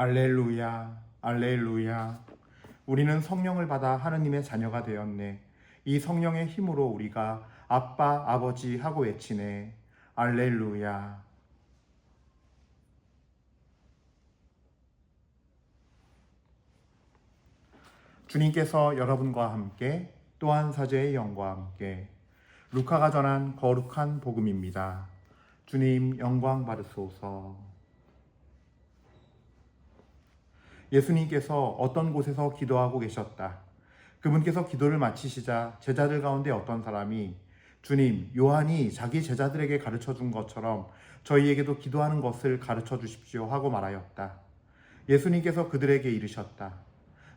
알렐루야, 알렐루야. 우리는 성령을 받아 하느님의 자녀가 되었네. 이 성령의 힘으로 우리가 아빠, 아버지 하고 외치네. 알렐루야. 주님께서 여러분과 함께 또한 사제의 영과 함께 루카가 전한 거룩한 복음입니다. 주님 영광 받으소서. 예수님께서 어떤 곳에서 기도하고 계셨다. 그분께서 기도를 마치시자 제자들 가운데 어떤 사람이 주님, 요한이 자기 제자들에게 가르쳐 준 것처럼 저희에게도 기도하는 것을 가르쳐 주십시오 하고 말하였다. 예수님께서 그들에게 이르셨다.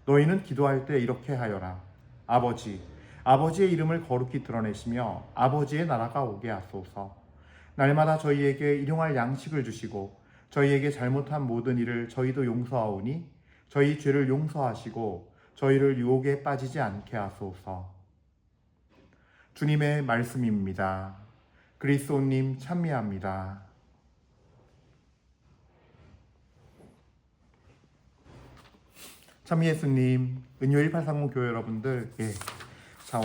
너희는 기도할 때 이렇게 하여라. 아버지, 아버지의 이름을 거룩히 드러내시며 아버지의 나라가 오게 하소서. 날마다 저희에게 일용할 양식을 주시고 저희에게 잘못한 모든 일을 저희도 용서하오니 저희 죄를 용서하시고 저희를 유혹에 빠지지 않게 하소서. 주님의 말씀입니다. 그리스도님 찬미합니다. 찬미 예수님, 은요 1830 교회 여러분들, 자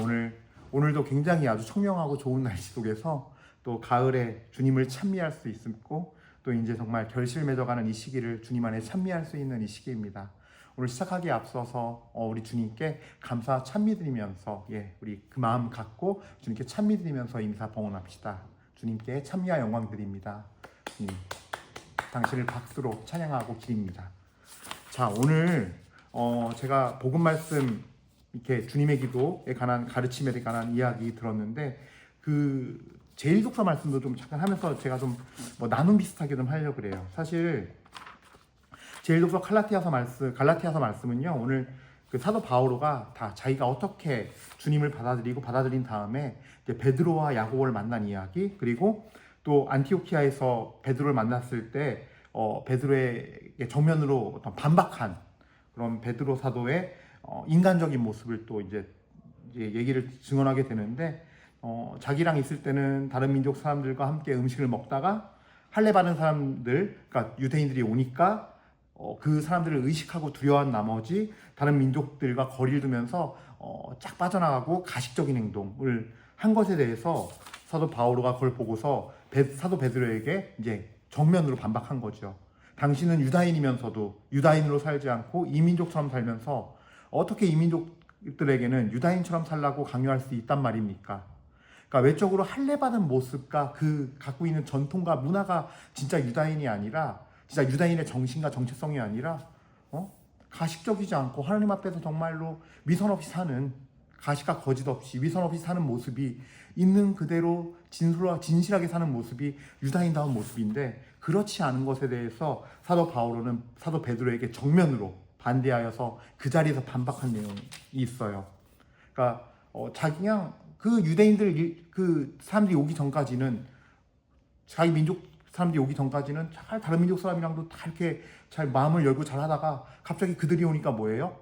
오늘도 굉장히 아주 청명하고 좋은 날씨 속에서 또 가을에 주님을 찬미할 수 있고 또 이제 정말 결실 맺어가는 이 시기를 주님 안에 찬미할 수 있는 이 시기입니다. 오늘 시작하기에 앞서서 우리 주님께 감사 찬미드리면서 우리 그 마음 갖고 주님께 찬미드리면서 인사 봉헌합시다. 주님께 찬미와 영광 드립니다. 주님, 당신을 박수로 찬양하고 기립니다. 자, 오늘 제가 복음 말씀 이렇게 주님의 기도에 관한 가르침에 관한 이야기 들었는데 그 제1독서 말씀도 좀 잠깐 하면서 제가 좀 나눔 비슷하게 좀 하려고 그래요. 사실 제1독서 갈라티아서 말씀은요, 오늘 그 사도 바오로가 다 자기가 어떻게 주님을 받아들인 다음에 이제 베드로와 야고보를 만난 이야기, 그리고 또 안티오키아에서 베드로를 만났을 때 베드로의 정면으로 어떤 반박한 그런 베드로 사도의 인간적인 모습을 또 이제 얘기를 증언하게 되는데, 자기랑 있을 때는 다른 민족 사람들과 함께 음식을 먹다가 할례 받은 사람들, 그러니까 유대인들이 오니까 그 사람들을 의식하고 두려워한 나머지 다른 민족들과 거리를 두면서 쫙 빠져나가고 가식적인 행동을 한 것에 대해서 사도 바오로가 그걸 보고서 사도 베드로에게 이제 정면으로 반박한 거죠. 당신은 유다인이면서도 유다인으로 살지 않고 이민족처럼 살면서 어떻게 이민족들에게는 유다인처럼 살라고 강요할 수 있단 말입니까? 그러니까 외적으로 할례받은 모습과 그 갖고 있는 전통과 문화가 진짜 유다인이 아니라, 진짜 유다인의 정신과 정체성이 아니라 가식적이지 않고 하나님 앞에서 정말로 위선 없이 사는, 가식과 거짓 없이 위선 없이 사는 모습이 있는 그대로 진실하게 사는 모습이 유다인다운 모습인데, 그렇지 않은 것에 대해서 사도 바오로는 사도 베드로에게 정면으로 반대하여서 그 자리에서 반박한 내용이 있어요. 그러니까 그냥 그 유대인들 그 사람들이 오기 전까지는, 자기 민족 사람들이 오기 전까지는 잘 다른 민족 사람이랑도 다 이렇게 잘 마음을 열고 잘 하다가 갑자기 그들이 오니까 뭐예요?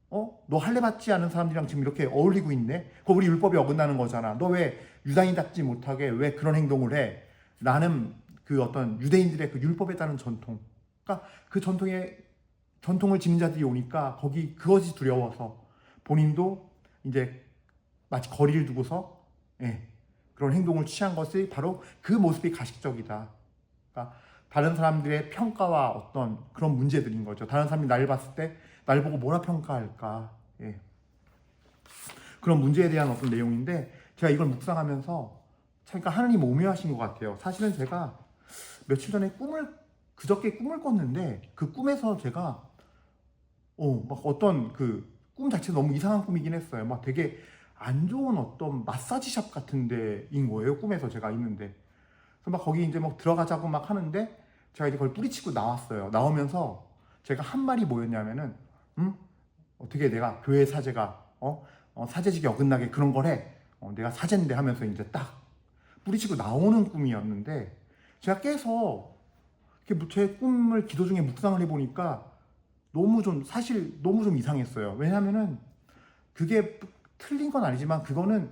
너 할례 받지 않은 사람들이랑 지금 이렇게 어울리고 있네? 그거 우리 율법이 어긋나는 거잖아. 너 왜 유다인답지 못하게 왜 그런 행동을 해? 라는 그 어떤 유대인들의 그 율법에 따른 전통, 그러니까 그 전통을 지닌 자들이 오니까 그것이 두려워서 본인도 이제 마치 거리를 두고서 그런 행동을 취한 것이 바로 그 모습이 가식적이다. 그러니까 다른 사람들의 평가와 어떤 그런 문제들인 거죠. 다른 사람이 나를 봤을 때 날 보고 뭐라 평가할까? 그런 문제에 대한 어떤 내용인데, 제가 이걸 묵상하면서 그러니까 하나님 오묘하신 것 같아요. 사실은 제가 며칠 전에 그저께 꿈을 꿨는데, 그 꿈에서 제가 막 어떤 그 꿈 자체가 너무 이상한 꿈이긴 했어요. 막 되게 안 좋은 어떤 마사지샵 같은 데인 거예요. 꿈에서 제가 있는데. 그래서 막 거기 이제 막 들어가자고 막 하는데, 제가 이제 그걸 뿌리치고 나왔어요. 나오면서 제가 한 말이 뭐였냐면은, 어떻게 내가 교회 사제가 사제직에 어긋나게 그런 걸 해? 내가 사제인데 하면서 이제 딱 뿌리치고 나오는 꿈이었는데, 제가 깨서 이렇게 제 꿈을 기도 중에 묵상을 해보니까 너무 좀 이상했어요. 왜냐하면은 그게 틀린 건 아니지만 그거는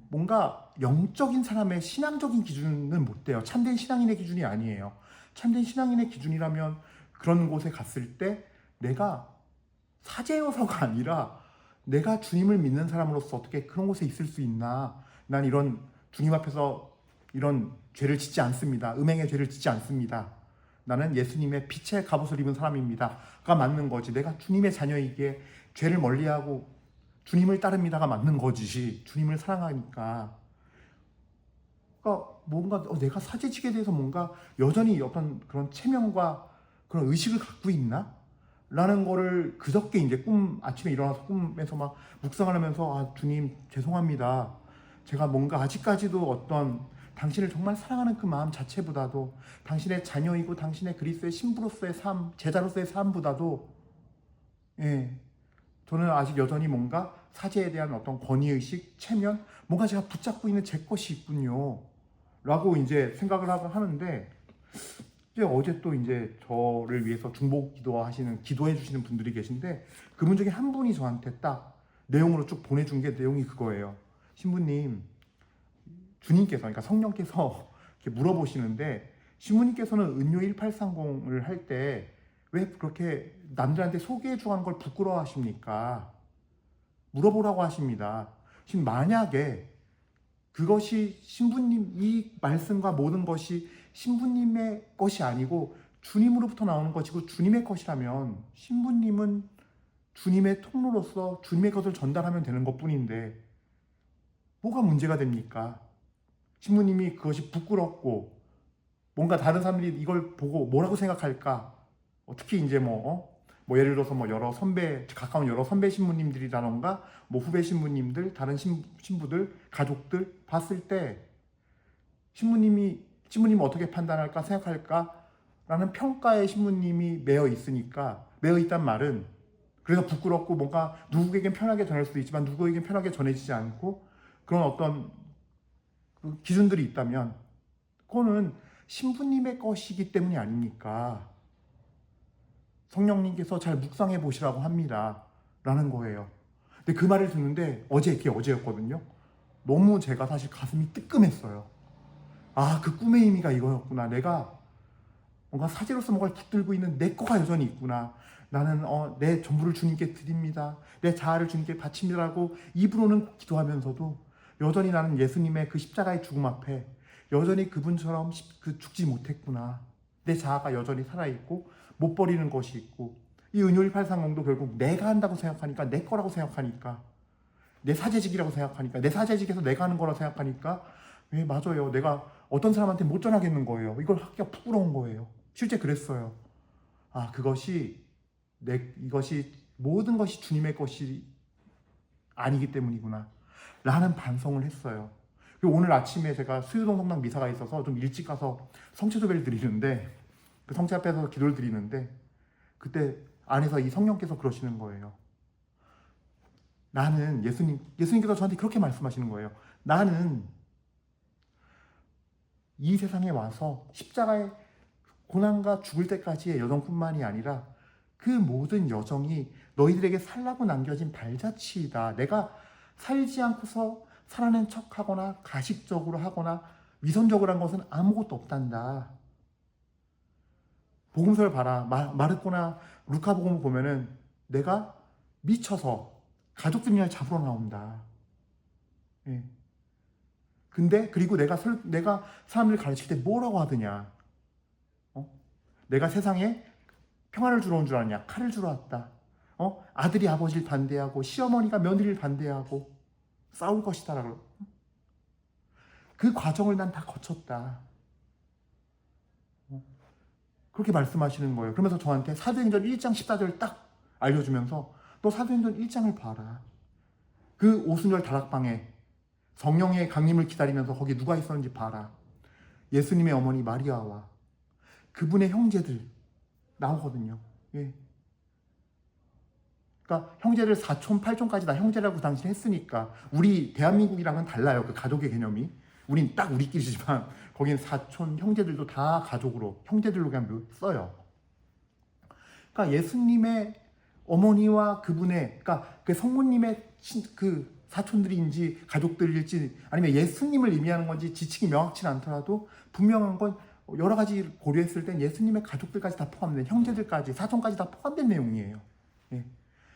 뭔가 영적인 사람의 신앙적인 기준은 못 돼요. 참된 신앙인의 기준이 아니에요. 참된 신앙인의 기준이라면 그런 곳에 갔을 때 내가 사제여서가 아니라 내가 주님을 믿는 사람으로서 어떻게 그런 곳에 있을 수 있나. 난 이런 주님 앞에서 이런 죄를 짓지 않습니다. 음행의 죄를 짓지 않습니다. 나는 예수님의 빛의 갑옷을 입은 사람입니다가 맞는 거지. 내가 주님의 자녀이기에 죄를 멀리하고 주님을 따릅니다가 맞는 거지. 주님을 사랑하니까. 그러니까 뭔가 내가 사제직에 대해서 뭔가 여전히 어떤 그런 체면과 그런 의식을 갖고 있나? 라는 거를 그저께 이제 아침에 일어나서 꿈에서 막 묵상을 하면서 아, 주님 죄송합니다. 제가 뭔가 아직까지도 어떤 당신을 정말 사랑하는 그 마음 자체보다도 당신의 자녀이고 당신의 그리스도의 신부로서의 삶, 제자로서의 삶보다도 예, 저는 아직 여전히 뭔가 사제에 대한 어떤 권위의식, 체면, 뭔가 제가 붙잡고 있는 제 것이 있군요. 라고 이제 생각을 하는데 이제 어제 또 이제 저를 위해서 중보 기도하시는, 기도해 주시는 분들이 계신데 그분 중에 한 분이 저한테 딱 내용으로 쭉 보내준 게 내용이 그거예요. 신부님, 주님께서, 그러니까 성령께서 이렇게 물어보시는데 신부님께서는 은요 1830을 할 때 왜 그렇게 남들한테 소개해 주는 걸 부끄러워하십니까? 물어보라고 하십니다. 지금 만약에 그것이 신부님, 이 말씀과 모든 것이 신부님의 것이 아니고 주님으로부터 나오는 것이고 주님의 것이라면 신부님은 주님의 통로로서 주님의 것을 전달하면 되는 것뿐인데 뭐가 문제가 됩니까? 신부님이 그것이 부끄럽고 뭔가 다른 사람들이 이걸 보고 뭐라고 생각할까? 특히 이제 예를 들어서 여러 선배, 가까운 여러 선배 신부님들이라던가 후배 신부님들, 다른 신부들, 가족들 봤을 때 신부님이 어떻게 판단할까, 생각할까? 라는 평가에 신부님이 매여 있으니까, 매여 있단 말은 그래서 부끄럽고 뭔가 누구에겐 편하게 전할 수도 있지만 누구에겐 편하게 전해지지 않고 그런 어떤 그 기준들이 있다면 그거는 신부님의 것이기 때문이 아닙니까? 성령님께서 잘 묵상해 보시라고 합니다. 라는 거예요. 근데 그 말을 듣는데 어제였거든요. 너무 제가 사실 가슴이 뜨끔했어요. 아, 그 꿈의 의미가 이거였구나. 내가 뭔가 사제로서 뭔가를 붙들고 있는 내 거가 여전히 있구나. 나는 내 전부를 주님께 드립니다. 내 자아를 주님께 바칩니다라고 입으로는 기도하면서도 여전히 나는 예수님의 그 십자가의 죽음 앞에 여전히 그분처럼 죽지 못했구나. 내 자아가 여전히 살아있고 못 버리는 것이 있고 이 은요 1830도 결국 내가 한다고 생각하니까, 내 거라고 생각하니까, 내 사제직이라고 생각하니까, 내 사제직에서 내가 하는 거라고 생각하니까 맞아요. 내가 어떤 사람한테 못 전하겠는 거예요. 이걸 하기가 부끄러운 거예요. 실제 그랬어요. 아, 이것이 모든 것이 주님의 것이 아니기 때문이구나 라는 반성을 했어요. 그리고 오늘 아침에 제가 수유동 성당 미사가 있어서 좀 일찍 가서 성체조배를 드리는데, 그 성체 앞에서 기도를 드리는데 그때 안에서 이 성령께서 그러시는 거예요. 나는 예수님께서 저한테 그렇게 말씀하시는 거예요. 나는 이 세상에 와서 십자가의 고난과 죽을 때까지의 여정뿐만이 아니라 그 모든 여정이 너희들에게 살라고 남겨진 발자취이다. 내가 살지 않고서 살아낸 척하거나 가식적으로 하거나 위선적으로 한 것은 아무것도 없단다. 복음서를 봐라. 마르코나 루카복음을 보면은 내가 미쳐서 가족들이랑 잡으러 나온다. 예. 근데 그리고 내가 사람들 가르칠 때 뭐라고 하더냐? 내가 세상에 평화를 주러 온 줄 아냐? 칼을 주러 왔다. 아들이 아버지를 반대하고 시어머니가 며느리를 반대하고 싸울 것이다라고. 그 과정을 난 다 거쳤다. 그렇게 말씀하시는 거예요. 그러면서 저한테 사도행전 1장 14절 딱 알려주면서 너 사도행전 1장을 봐라. 그 오순절 다락방에 성령의 강림을 기다리면서 거기 누가 있었는지 봐라. 예수님의 어머니 마리아와 그분의 형제들 나오거든요. 예. 그러니까 형제들 4촌, 8촌까지 다 형제라고 당시 했으니까 우리 대한민국이랑은 달라요. 그 가족의 개념이. 우린 딱 우리끼리지만 거긴 사촌 형제들도 다 가족으로 형제들로 그냥 써요. 그러니까 예수님의 어머니와 그러니까 그 성모님의 그 사촌들인지 가족들일지 아니면 예수님을 의미하는 건지 지칭이 명확치 않더라도 분명한 건 여러 가지 고려했을 땐 예수님의 가족들까지 다 포함된, 형제들까지, 사촌까지 다 포함된 내용이에요. 예.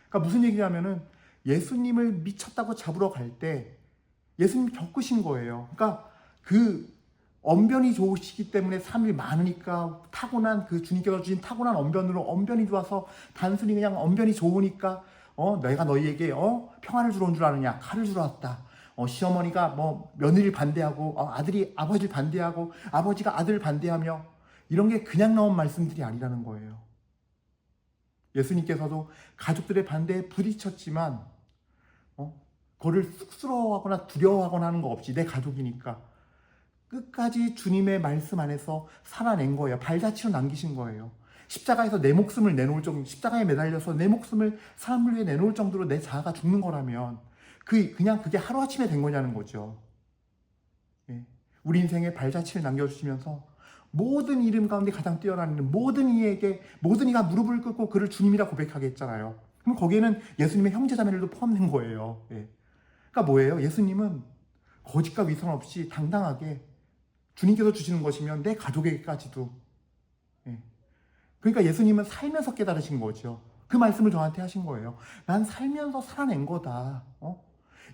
그러니까 무슨 얘기냐면은 예수님을 미쳤다고 잡으러 갈 때 예수님이 겪으신 거예요. 그러니까 그 언변이 좋으시기 때문에 사람들이 많으니까 타고난 그 주님께서 주신 타고난 언변으로, 언변이 좋아서 단순히 그냥 언변이 좋으니까 내가 너희에게 평안을 주러 온 줄 아느냐, 칼을 주러 왔다. 시어머니가 뭐 며느리를 반대하고 아들이 아버지를 반대하고 아버지가 아들을 반대하며, 이런 게 그냥 나온 말씀들이 아니라는 거예요. 예수님께서도 가족들의 반대에 부딪혔지만 그거를 쑥스러워하거나 두려워하거나 하는 거 없이 내 가족이니까 끝까지 주님의 말씀 안에서 살아낸 거예요. 발자취로 남기신 거예요. 십자가에서 내 목숨을 내놓을 정도, 십자가에 매달려서 내 목숨을 사람을 위해 내놓을 정도로 내 자아가 죽는 거라면 그냥 그게 하루아침에 된 거냐는 거죠. 예. 우리 인생에 발자취를 남겨주시면서 모든 이름 가운데 가장 뛰어난 이름, 모든 이가 무릎을 꿇고 그를 주님이라 고백하게 했잖아요. 그럼 거기에는 예수님의 형제자매들도 포함된 거예요. 예. 그러니까 뭐예요? 예수님은 거짓과 위선 없이 당당하게 주님께서 주시는 것이면 내 가족에게까지도. 예. 그러니까 예수님은 살면서 깨달으신 거죠. 그 말씀을 저한테 하신 거예요. 난 살면서 살아낸 거다.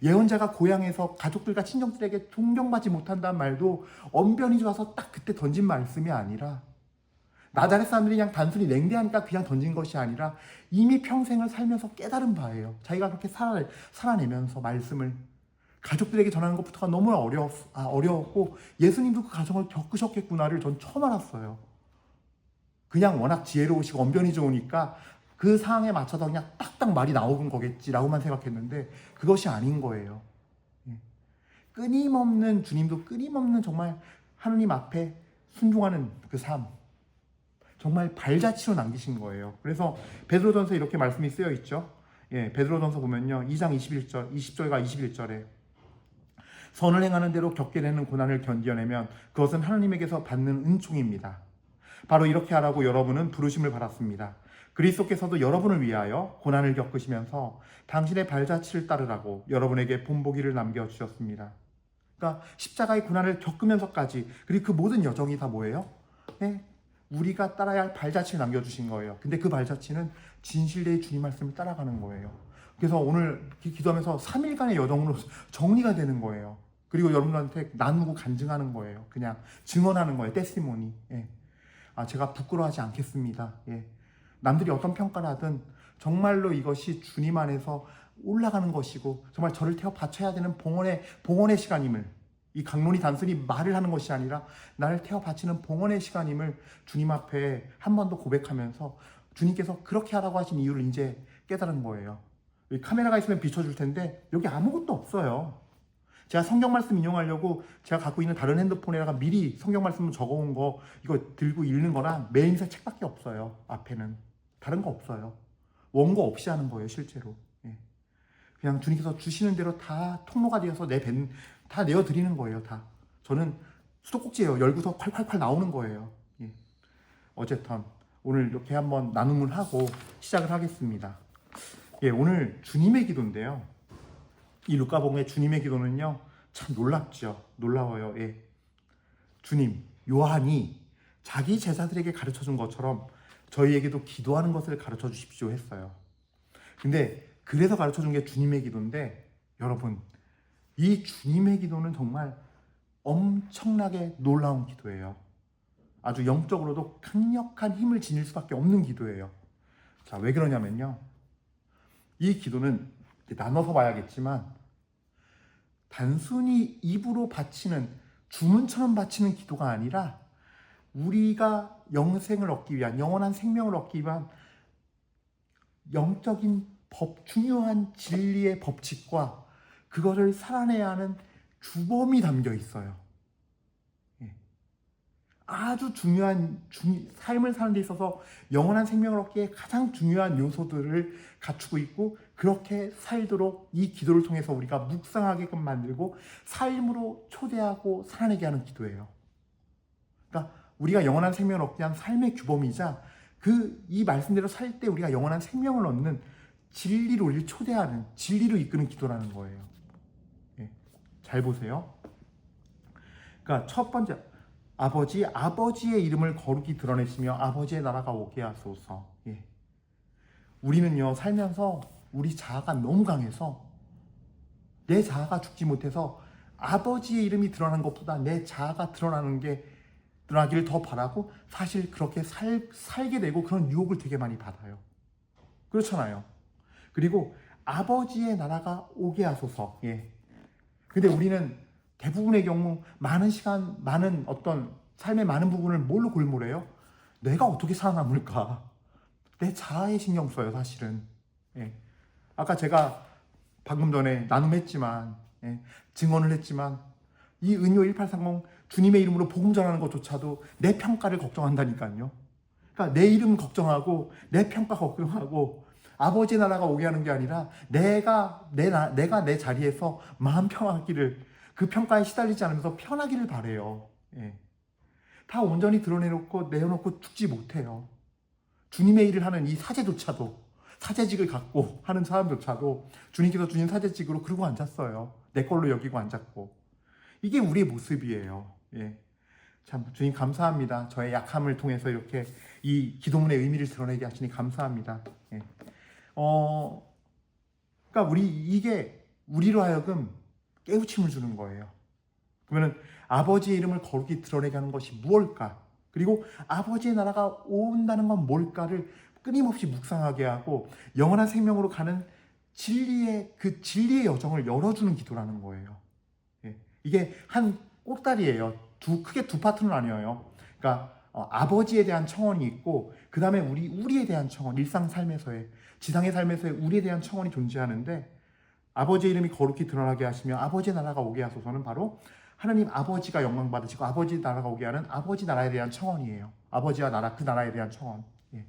예언자가 고향에서 가족들과 친정들에게 존경받지 못한다는 말도 언변이 좋아서 딱 그때 던진 말씀이 아니라, 나자렛 사람들이 그냥 단순히 냉대하니까 그냥 던진 것이 아니라 이미 평생을 살면서 깨달은 바예요. 자기가 그렇게 살아내면서 말씀을 가족들에게 전하는 것부터가 너무 어려웠고, 예수님도 그 과정을 겪으셨겠구나를 전 처음 알았어요. 그냥 워낙 지혜로우시고 언변이 좋으니까 그 상황에 맞춰서 그냥 딱딱 말이 나오는 거겠지라고만 생각했는데 그것이 아닌 거예요. 끊임없는, 주님도 끊임없는 정말 하느님 앞에 순종하는 그 삶, 정말 발자취로 남기신 거예요. 그래서 베드로전서 이렇게 말씀이 쓰여 있죠. 예, 베드로전서 보면요, 2장 20절과 21절에 선을 행하는 대로 겪게 되는 고난을 견뎌내면 그것은 하나님에게서 받는 은총입니다. 바로 이렇게 하라고 여러분은 부르심을 받았습니다. 그리스도께서도 여러분을 위하여 고난을 겪으시면서 당신의 발자취를 따르라고 여러분에게 본보기를 남겨주셨습니다. 그러니까 십자가의 고난을 겪으면서까지, 그리고 그 모든 여정이 다 뭐예요? 네, 우리가 따라야 할 발자취를 남겨주신 거예요. 근데 그 발자취는 진실되이 주님 말씀을 따라가는 거예요. 그래서 오늘 기도하면서 3일간의 여정으로 정리가 되는 거예요. 그리고 여러분들한테 나누고 간증하는 거예요. 그냥 증언하는 거예요. 테스티모니. 예. 제가 부끄러워하지 않겠습니다. 예. 남들이 어떤 평가를 하든 정말로 이것이 주님 안에서 올라가는 것이고, 정말 저를 태워 바쳐야 되는 봉헌의 시간임을, 이 강론이 단순히 말을 하는 것이 아니라 나를 태워 바치는 봉헌의 시간임을 주님 앞에 한 번 더 고백하면서 주님께서 그렇게 하라고 하신 이유를 이제 깨달은 거예요. 여기 카메라가 있으면 비춰줄 텐데 여기 아무것도 없어요. 제가 성경 말씀 인용하려고 제가 갖고 있는 다른 핸드폰에다가 미리 성경 말씀 적어온 거 이거 들고 읽는 거랑 매인사 책밖에 없어요. 앞에는 다른 거 없어요. 원고 없이 하는 거예요, 실제로. 예. 그냥 주님께서 주시는 대로 다 통로가 되어서 다 내어드리는 거예요. 다. 저는 수도꼭지예요. 열고서 콸콸콸 나오는 거예요. 예. 어쨌든 오늘 이렇게 한번 나눔을 하고 시작을 하겠습니다. 예, 오늘 주님의 기도인데요. 이 루카복음의 주님의 기도는요, 참 놀랍죠. 놀라워요. 예. 주님, 요한이 자기 제자들에게 가르쳐준 것처럼 저희에게도 기도하는 것을 가르쳐 주십시오 했어요. 근데 그래서 가르쳐준 게 주님의 기도인데, 여러분, 이 주님의 기도는 정말 엄청나게 놀라운 기도예요. 아주 영적으로도 강력한 힘을 지닐 수밖에 없는 기도예요. 자, 왜 그러냐면요, 이 기도는 나눠서 봐야겠지만 단순히 입으로 바치는, 주문처럼 바치는 기도가 아니라 우리가 영생을 얻기 위한, 영원한 생명을 얻기 위한 영적인 중요한 진리의 법칙과 그것을 살아내야 하는 주범이 담겨 있어요. 아주 중요한 삶을 사는 데 있어서 영원한 생명을 얻기에 가장 중요한 요소들을 갖추고 있고, 그렇게 살도록 이 기도를 통해서 우리가 묵상하게끔 만들고 삶으로 초대하고 살아내게 하는 기도예요. 그러니까 우리가 영원한 생명을 얻기 위한 삶의 규범이자 이 말씀대로 살 때 우리가 영원한 생명을 얻는 진리로 우리를 초대하는, 진리로 이끄는 기도라는 거예요. 예. 잘 보세요. 그러니까 첫 번째, 아버지의 이름을 거룩히 드러내시며 아버지의 나라가 오게 하소서. 예. 우리는요, 살면서 우리 자아가 너무 강해서 내 자아가 죽지 못해서 아버지의 이름이 드러나는 것보다 내 자아가 드러나기를 더 바라고 사실 그렇게 살게 되고 그런 유혹을 되게 많이 받아요. 그렇잖아요. 그리고 아버지의 나라가 오게 하소서. 예. 근데 우리는 대부분의 경우 많은 시간, 많은 어떤 삶의 많은 부분을 뭘로 골몰해요? 내가 어떻게 살아남을까? 내 자아에 신경 써요, 사실은. 예. 아까 제가 방금 전에 나눔했지만, 예, 증언을 했지만, 이 은요 1830 주님의 이름으로 복음 전하는 것조차도 내 평가를 걱정한다니까요. 그러니까 내 이름 걱정하고, 내 평가 걱정하고, 아버지 나라가 오게 하는 게 아니라 내가 내 자리에서 마음 평하기를, 그 평가에 시달리지 않으면서 편하기를 바래요. 예. 다 온전히 드러내놓고 내어놓고 죽지 못해요. 주님의 일을 하는 이 사제직을 갖고 하는 사람조차도 주님께서 주신 사제직으로 그러고 앉았어요. 내 걸로 여기고 앉았고. 이게 우리의 모습이에요. 예. 참 주님 감사합니다. 저의 약함을 통해서 이렇게 이 기도문의 의미를 드러내게 하시니 감사합니다. 예. 그러니까 이게 우리로 하여금 깨우침을 주는 거예요. 그러면 아버지의 이름을 거룩히 드러내게 하는 것이 무엇일까? 그리고 아버지의 나라가 온다는 건 뭘까를 끊임없이 묵상하게 하고 영원한 생명으로 가는 진리의 여정을 열어주는 기도라는 거예요. 예. 이게 한 꼭다리예요. 크게 두 파트는 아니에요. 그러니까 아버지에 대한 청원이 있고 그 다음에 우리에 대한 청원, 일상 삶에서의 지상의 삶에서의 우리에 대한 청원이 존재하는데 아버지의 이름이 거룩히 드러나게 하시며 아버지의 나라가 오게 하소서는 바로 하나님 아버지가 영광 받으시고 아버지 나라가 오게 하는 아버지 나라에 대한 청원이에요. 아버지와 나라, 그 나라에 대한 청원. 예.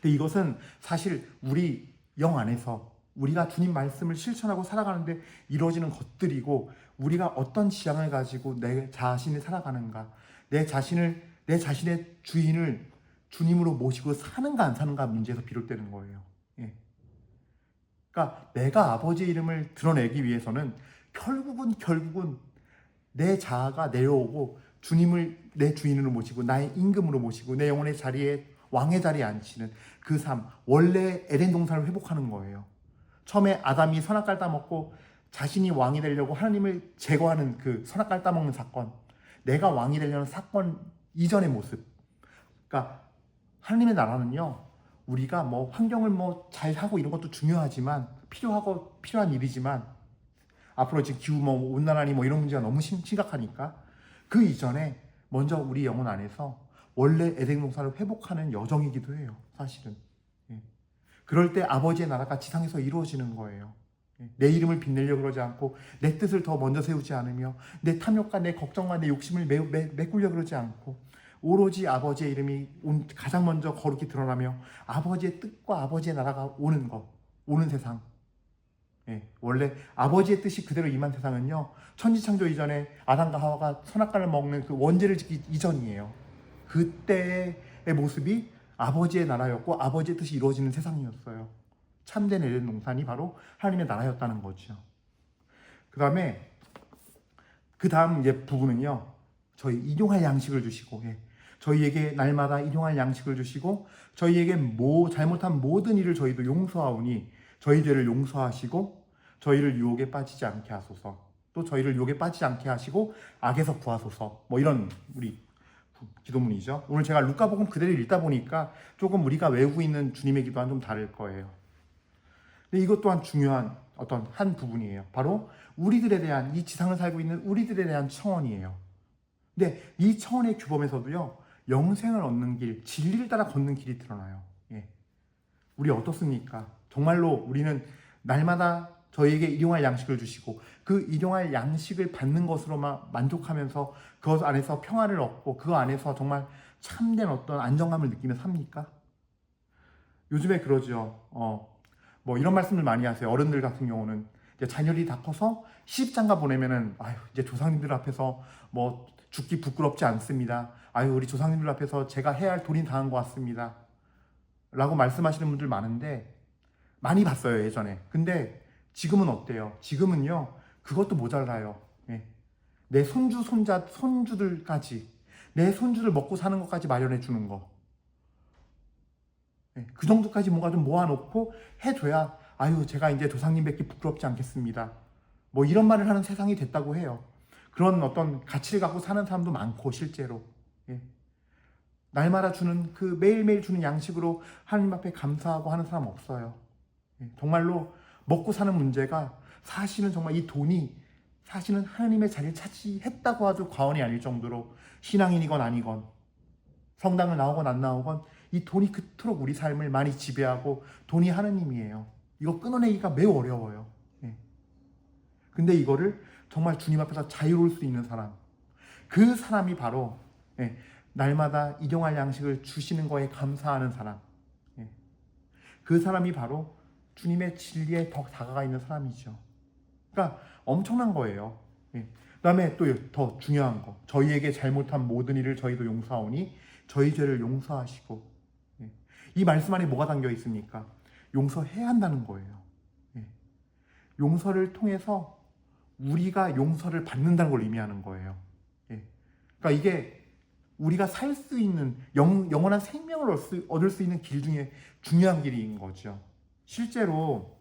근데 이것은 사실 우리 영 안에서 우리가 주님 말씀을 실천하고 살아가는데 이루어지는 것들이고 우리가 어떤 지향을 가지고 내 자신을 살아가는가, 내 자신의 주인을 주님으로 모시고 사는가 안 사는가 문제에서 비롯되는 거예요. 예. 그러니까 내가 아버지의 이름을 드러내기 위해서는 결국은 내 자아가 내려오고 주님을 내 주인으로 모시고 나의 임금으로 모시고 내 영혼의 자리에 왕의 자리에 앉히는 그 삶, 원래 에덴 동산을 회복하는 거예요. 처음에 아담이 선악과를 따먹고 자신이 왕이 되려고 하나님을 제거하는 그 선악과를 따먹는 사건, 내가 왕이 되려는 사건 이전의 모습. 그러니까 하나님의 나라는요, 우리가 뭐 환경을 잘 하고 이런 것도 중요하지만 필요한 일이지만 앞으로 지금 기후 온난화니 이런 문제가 너무 심각하니까 그 이전에 먼저 우리 영혼 안에서 원래 에덴 동산을 회복하는 여정이기도 해요. 사실은. 예. 그럴 때 아버지의 나라가 지상에서 이루어지는 거예요. 예. 내 이름을 빛내려고 그러지 않고 내 뜻을 더 먼저 세우지 않으며 내 탐욕과 내 걱정과 내 욕심을 메꾸려고 그러지 않고 오로지 아버지의 이름이 가장 먼저 거룩히 드러나며 아버지의 뜻과 아버지의 나라가 오는 세상. 예, 원래 아버지의 뜻이 그대로 임한 세상은요, 천지창조 이전에 아담과 하와가 선악과를 먹는 그 원죄를 짓기 이전이에요. 그때의 모습이 아버지의 나라였고 아버지의 뜻이 이루어지는 세상이었어요. 참된 에덴 동산이 바로 하나님의 나라였다는 거죠. 그 다음 이제 부분은요, 저희 일용할 양식을 주시고, 예, 저희에게 날마다 일용할 양식을 주시고 저희에게 잘못한 모든 일을 저희도 용서하오니 저희 죄를 용서하시고 저희를 유혹에 빠지지 않게 하소서. 또 저희를 유혹에 빠지지 않게 하시고 악에서 구하소서. 이런 우리 기도문이죠. 오늘 제가 루카복음 그대로 읽다 보니까 조금 우리가 외우고 있는 주님의 기도와는 좀 다를 거예요. 근데 이것 또한 중요한 어떤 한 부분이에요. 바로 우리들에 대한, 이 지상을 살고 있는 우리들에 대한 청원이에요. 근데 이 청원의 규범에서도요, 영생을 얻는 길, 진리를 따라 걷는 길이 드러나요. 예. 우리 어떻습니까? 정말로 우리는 날마다 저희에게 일용할 양식을 주시고 그 일용할 양식을 받는 것으로만 만족하면서 그것 안에서 평화를 얻고 그 안에서 정말 참된 어떤 안정감을 느끼며 삽니까? 요즘에 그러죠. 이런 말씀을 많이 하세요. 어른들 같은 경우는 이제 자녀들이 다 커서 시집장가 보내면은 이제 조상님들 앞에서 죽기 부끄럽지 않습니다. 우리 조상님들 앞에서 제가 해야 할 도린 당한 것 같습니다. 라고 말씀하시는 분들 많은데 많이 봤어요, 예전에. 근데 지금은 어때요? 지금은요, 그것도 모자라요. 예. 내 손주, 손자, 손주들까지 내 손주들 먹고 사는 것까지 마련해 주는 거. 그 정도까지 뭔가 좀 모아놓고 해줘야 아유 제가 이제 조상님 뵙기 부끄럽지 않겠습니다. 뭐 이런 말을 하는 세상이 됐다고 해요. 그런 어떤 가치를 갖고 사는 사람도 많고 실제로 날마다 주는 그 매일매일 주는 양식으로 하나님 앞에 감사하고 하는 사람 없어요. 정말로 먹고 사는 문제가 사실은 정말 이 돈이 사실은 하나님의 자리를 차지했다고 해도 과언이 아닐 정도로 신앙인이건 아니건 성당을 나오건 안 나오건 이 돈이 그토록 우리 삶을 많이 지배하고 돈이 하느님이에요. 이거 끊어내기가 매우 어려워요. 근데 이거를 정말 주님 앞에서 자유로울 수 있는 사람, 그 사람이 바로 날마다 일용할 양식을 주시는 거에 감사하는 사람, 그 사람이 바로 주님의 진리에 더 다가가 있는 사람이죠. 그러니까 엄청난 거예요. 그 다음에 또 더 중요한 거, 저희에게 잘못한 모든 일을 저희도 용서하오니 저희 죄를 용서하시고. 이 말씀 안에 뭐가 담겨 있습니까? 용서해야 한다는 거예요. 용서를 통해서 우리가 용서를 받는다는 걸 의미하는 거예요. 그러니까 이게 우리가 살 수 있는 영원한 생명을 얻을 수 있는 길 중에 중요한 길인 거죠. 실제로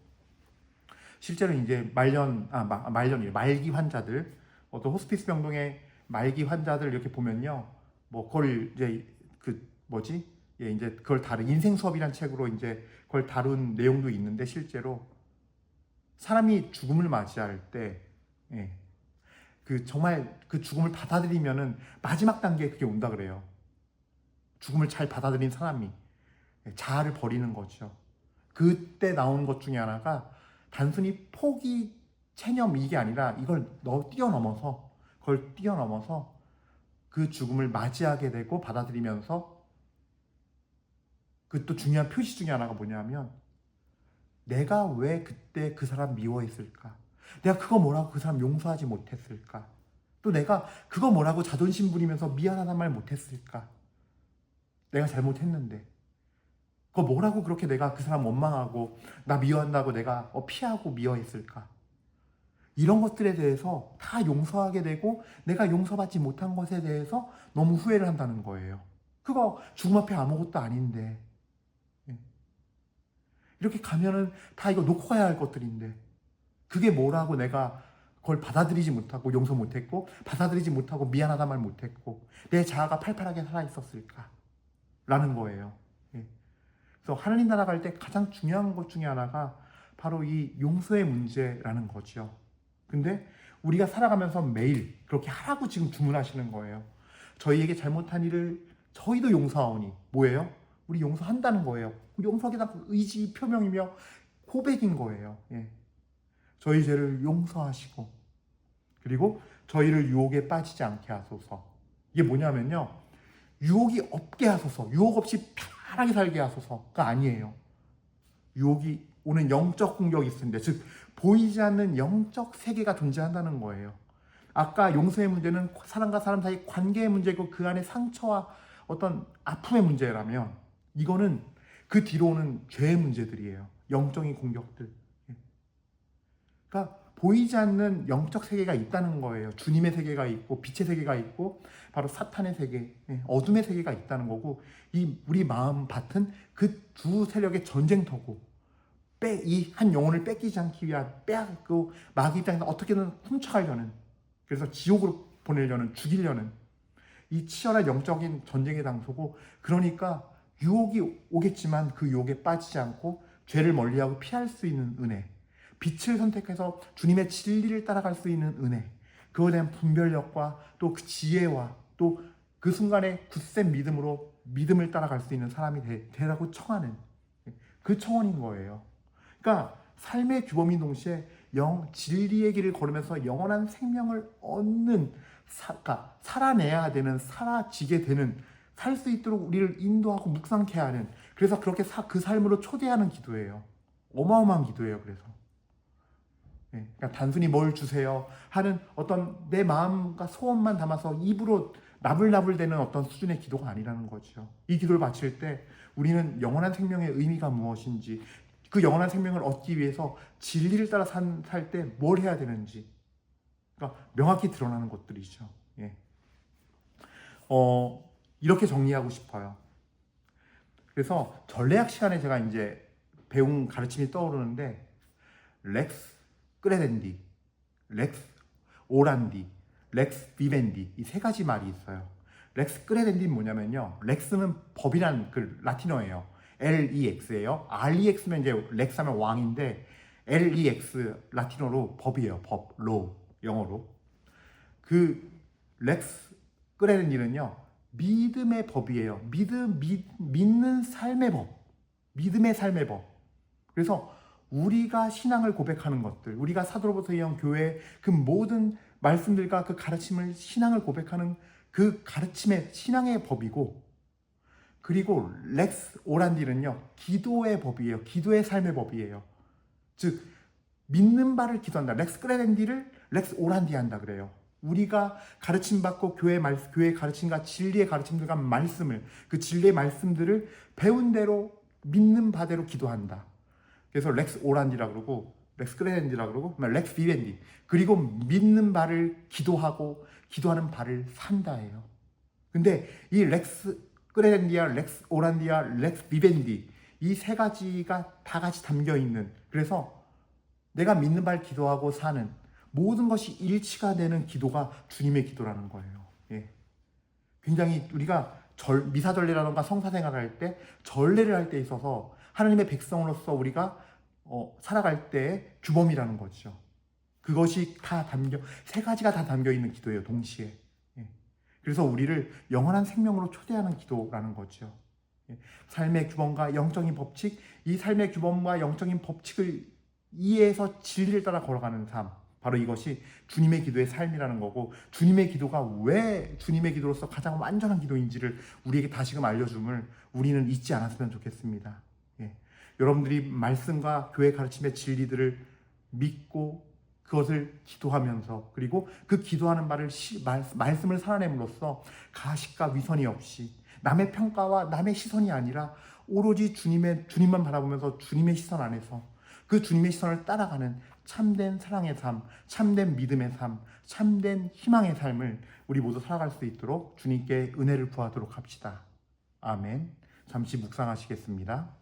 이제 말기 환자들, 어떤 호스피스 병동의 말기 환자들 이렇게 보면요, 뭐 그걸 이제 이제 그걸 다룬 인생 수업이란 책으로 이제 그걸 다룬 내용도 있는데, 실제로 사람이 죽음을 맞이할 때, 그 정말 그 죽음을 받아들이면은 마지막 단계에 그게 온다 그래요. 죽음을 잘 받아들인 사람이 자아를 버리는 거죠. 그때 나온 것 중에 하나가 단순히 포기, 체념 이게 아니라 이걸 뛰어넘어서 그 죽음을 맞이하게 되고 받아들이면서, 그 또 중요한 표시 중에 하나가 뭐냐면, 내가 왜 그때 그 사람 미워했을까? 내가 그거 뭐라고 그 사람 용서하지 못했을까? 또 내가 그거 뭐라고 자존심 부리면서 미안하단 말 못했을까? 내가 잘못했는데 그거 뭐라고 그렇게 내가 그 사람 원망하고 나 미워한다고 내가 피하고 미워했을까? 이런 것들에 대해서 다 용서하게 되고, 내가 용서받지 못한 것에 대해서 너무 후회를 한다는 거예요. 그거 죽음 앞에 아무것도 아닌데, 이렇게 가면은 다 이거 놓고 가야 할 것들인데, 그게 뭐라고 내가 그걸 받아들이지 못하고 용서 못했고, 받아들이지 못하고 미안하다 말 못했고, 내 자아가 팔팔하게 살아있었을까? 라는 거예요. 그래서 하나님 나라 갈 때 가장 중요한 것 중에 하나가 바로 이 용서의 문제라는 거죠. 근데 우리가 살아가면서 매일 그렇게 하라고 지금 주문하시는 거예요. 저희에게 잘못한 일을 저희도 용서하오니, 뭐예요? 우리 용서한다는 거예요. 용서하게 다 의지 표명이며 고백인 거예요. 저희 죄를 용서하시고, 그리고 저희를 유혹에 빠지지 않게 하소서. 이게 뭐냐면요, 유혹이 없게 하소서, 유혹 없이 편하게 살게 하소서가 아니에요. 유혹이 오는 영적 공격이 있습니다. 즉 보이지 않는 영적 세계가 존재한다는 거예요. 아까 용서의 문제는 사람과 사람 사이 관계의 문제고 그 안에 상처와 어떤 아픔의 문제라면, 이거는 그 뒤로 오는 죄의 문제들이에요. 영적인 공격들. 그러니까 보이지 않는 영적 세계가 있다는 거예요. 주님의 세계가 있고 빛의 세계가 있고 바로 사탄의 세계, 어둠의 세계가 있다는 거고, 이 우리 마음 밭은 그 두 세력의 전쟁터고, 이 한 영혼을 뺏기지 않기 위한 빼앗고 마귀 입장에서 어떻게든 훔쳐가려는, 그래서 지옥으로 보내려는, 죽이려는 이 치열한 영적인 전쟁의 장소고, 그러니까 유혹이 오겠지만 그 유혹에 빠지지 않고 죄를 멀리하고 피할 수 있는 은혜, 빛을 선택해서 주님의 진리를 따라갈 수 있는 은혜, 그거에 대한 분별력과 또 그 지혜와 또 그 순간에 굳센 믿음으로 믿음을 따라갈 수 있는 사람이 되라고 청하는 그 청원인 거예요. 그러니까 삶의 규범인 동시에 진리의 길을 걸으면서 영원한 생명을 얻는, 살아내야 되는, 살아지게 되는, 살 수 있도록 우리를 인도하고 묵상케 하는, 그래서 그렇게 그 삶으로 초대하는 기도예요. 어마어마한 기도예요. 그래서 그러니까 단순히 뭘 주세요 하는 어떤 내 마음과 소원만 담아서 입으로 나불나불대는 어떤 수준의 기도가 아니라는 거죠. 이 기도를 바칠 때 우리는 영원한 생명의 의미가 무엇인지, 그 영원한 생명을 얻기 위해서 진리를 따라 살 때 뭘 해야 되는지, 그러니까 명확히 드러나는 것들이죠. 예. 이렇게 정리하고 싶어요. 그래서 전례학 시간에 제가 이제 배운 가르침이 떠오르는데, 렉스 끄레덴디, 렉스 오란디, 렉스 비벤디, 이 세 가지 말이 있어요. 렉스 끄레덴디는 뭐냐면요, 렉스는 법이란 그 라틴어예요. LEX예요. REX면 이제 렉스하면 왕인데, LEX 라틴어로 법이에요. 법, 로, 영어로. 그 렉스 끄레덴디는요, 믿음의 법이에요. 믿는 삶의 법, 믿음의 삶의 법. 그래서 우리가 신앙을 고백하는 것들, 우리가 사도로부터 이은 교회의 그 모든 말씀들과 그 가르침을, 신앙을 고백하는 그 가르침의 신앙의 법이고, 그리고 렉스 오란디는요, 기도의 법이에요. 기도의 삶의 법이에요. 즉 믿는 바를 기도한다. 렉스 끄레덴디를 렉스 오란디 한다 그래요. 우리가 가르침 받고 교회의 가르침과 진리의 가르침들과 말씀을, 그 진리의 말씀들을 배운 대로 믿는 바대로 기도한다. 그래서 렉스 오란디라 그러고, 렉스 끄레덴디라 그러고, 렉스 비벤디. 그리고 믿는 바를 기도하고 기도하는 바를 산다예요. 근데 이 렉스 끄레덴디아, 렉스 오란디아, 렉스 비벤디, 이 세 가지가 다 같이 담겨 있는, 그래서 내가 믿는 바를 기도하고 사는 모든 것이 일치가 되는 기도가 주님의 기도라는 거예요. 예. 굉장히 우리가 미사전례라던가 성사생활을 할 때, 전례를 할 때 있어서 하나님의 백성으로서 우리가 살아갈 때의 규범이라는 거죠. 그것이 다 세 가지가 다 담겨 있는 기도예요, 동시에. 예. 그래서 우리를 영원한 생명으로 초대하는 기도라는 거죠. 예. 삶의 규범과 영적인 법칙, 이 삶의 규범과 영적인 법칙을 이해해서 진리를 따라 걸어가는 삶, 바로 이것이 주님의 기도의 삶이라는 거고, 주님의 기도가 왜 주님의 기도로서 가장 완전한 기도인지를 우리에게 다시금 알려줌을 우리는 잊지 않았으면 좋겠습니다. 예. 여러분들이 말씀과 교회 가르침의 진리들을 믿고 그것을 기도하면서, 그리고 그 기도하는 바를 말씀을 살아냄으로써 가식과 위선이 없이, 남의 평가와 남의 시선이 아니라 오로지 주님만 바라보면서 주님의 시선 안에서 그 주님의 시선을 따라가는 참된 사랑의 삶, 참된 믿음의 삶, 참된 희망의 삶을 우리 모두 살아갈 수 있도록 주님께 은혜를 구하도록 합시다. 아멘. 잠시 묵상하시겠습니다.